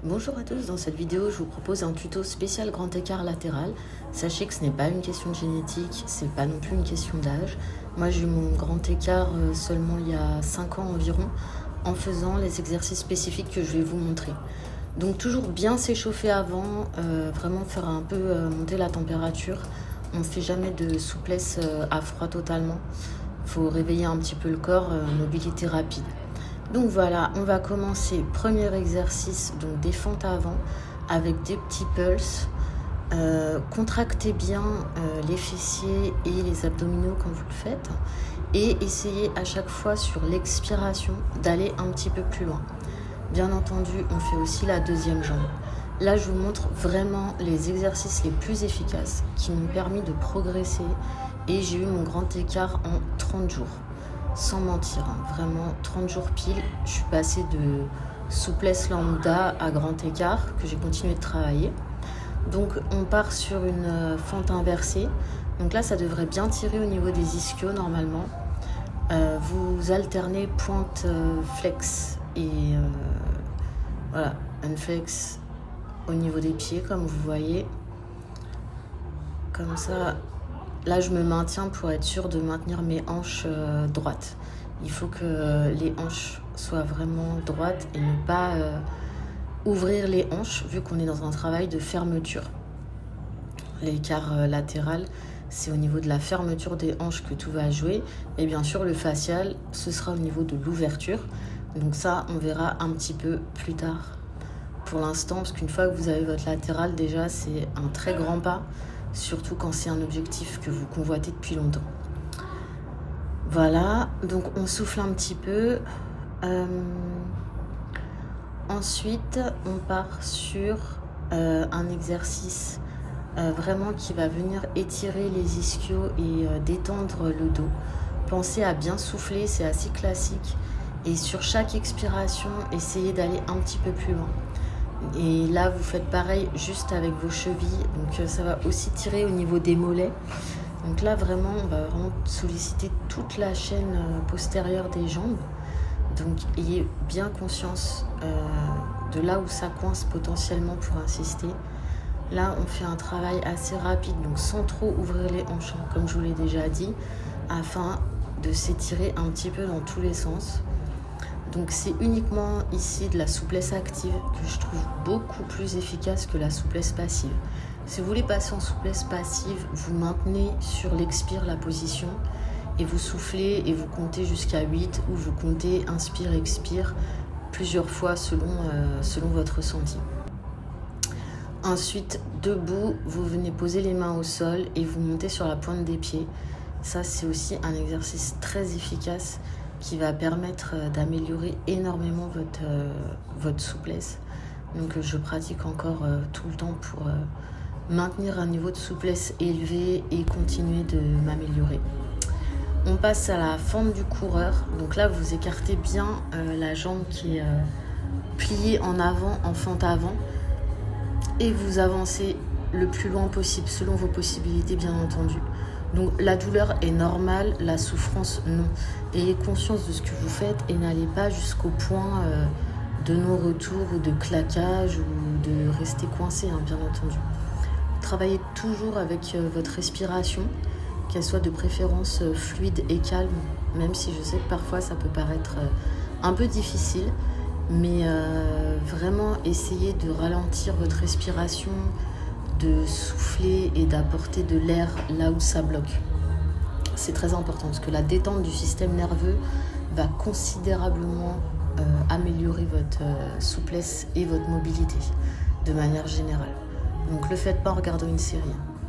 Bonjour à tous, dans cette vidéo je vous propose un tuto spécial grand écart latéral. Sachez que ce n'est pas une question de génétique, c'est pas non plus une question d'âge. Moi j'ai eu mon grand écart seulement il y a 5 ans environ en faisant les exercices spécifiques que je vais vous montrer. Donc toujours bien s'échauffer avant, vraiment faire un peu monter la température. On ne fait jamais de souplesse à froid totalement. Il faut réveiller un petit peu le corps, mobilité rapide. Donc voilà, on va commencer. Premier exercice, donc des fentes avant avec des petits pulses. Contractez bien les fessiers et les abdominaux quand vous le faites. Et essayez à chaque fois sur l'expiration d'aller un petit peu plus loin. Bien entendu, on fait aussi la deuxième jambe. Là, je vous montre vraiment les exercices les plus efficaces qui m'ont permis de progresser. Et j'ai eu mon grand écart en 30 jours. Sans mentir, vraiment 30 jours pile, je suis passée de souplesse lambda à grand écart que j'ai continué de travailler. Donc on part sur une fente inversée. Donc là ça devrait bien tirer au niveau des ischios normalement. Vous alternez pointe flex et voilà, unflex au niveau des pieds comme vous voyez. Comme ça. Là, je me maintiens pour être sûre de maintenir mes hanches droites. Il faut que les hanches soient vraiment droites et ne pas ouvrir les hanches vu qu'on est dans un travail de fermeture. L'écart latéral, c'est au niveau de la fermeture des hanches que tout va jouer. Et bien sûr, le facial, ce sera au niveau de l'ouverture. Donc ça, on verra un petit peu plus tard. Pour l'instant, parce qu'une fois que vous avez votre latéral, déjà, c'est un très grand pas. Surtout quand c'est un objectif que vous convoitez depuis longtemps. Voilà, donc on souffle un petit peu. Ensuite, on part sur un exercice vraiment qui va venir étirer les ischios et détendre le dos. Pensez à bien souffler, c'est assez classique. Et sur chaque expiration, essayez d'aller un petit peu plus loin. Et là, vous faites pareil juste avec vos chevilles. Donc ça va aussi tirer au niveau des mollets. Donc là, vraiment, on va vraiment solliciter toute la chaîne postérieure des jambes. Donc ayez bien conscience de là où ça coince potentiellement pour insister. Là, on fait un travail assez rapide, donc sans trop ouvrir les hanches, comme je vous l'ai déjà dit, afin de s'étirer un petit peu dans tous les sens. Donc c'est uniquement ici de la souplesse active que je trouve beaucoup plus efficace que la souplesse passive. Si vous voulez passer en souplesse passive, vous maintenez sur l'expire la position et vous soufflez et vous comptez jusqu'à 8 ou vous comptez inspire, expire plusieurs fois selon votre ressenti. Ensuite, debout, vous venez poser les mains au sol et vous montez sur la pointe des pieds. Ça, c'est aussi un exercice très efficace qui va permettre d'améliorer énormément votre souplesse. Donc je pratique encore tout le temps pour maintenir un niveau de souplesse élevé et continuer de m'améliorer. On passe à la fente du coureur. Donc là, vous écartez bien la jambe qui est pliée en avant, en fente avant. Et vous avancez le plus loin possible, selon vos possibilités bien entendu. Donc la douleur est normale, la souffrance non. Ayez conscience de ce que vous faites et n'allez pas jusqu'au point de non-retour ou de claquage ou de rester coincé, bien entendu. Travaillez toujours avec votre respiration, qu'elle soit de préférence fluide et calme, même si je sais que parfois ça peut paraître un peu difficile, mais vraiment essayez de ralentir votre respiration, de souffler et d'apporter de l'air là où ça bloque. C'est très important parce que la détente du système nerveux va considérablement améliorer votre souplesse et votre mobilité de manière générale. Donc le faites pas en regardant une série.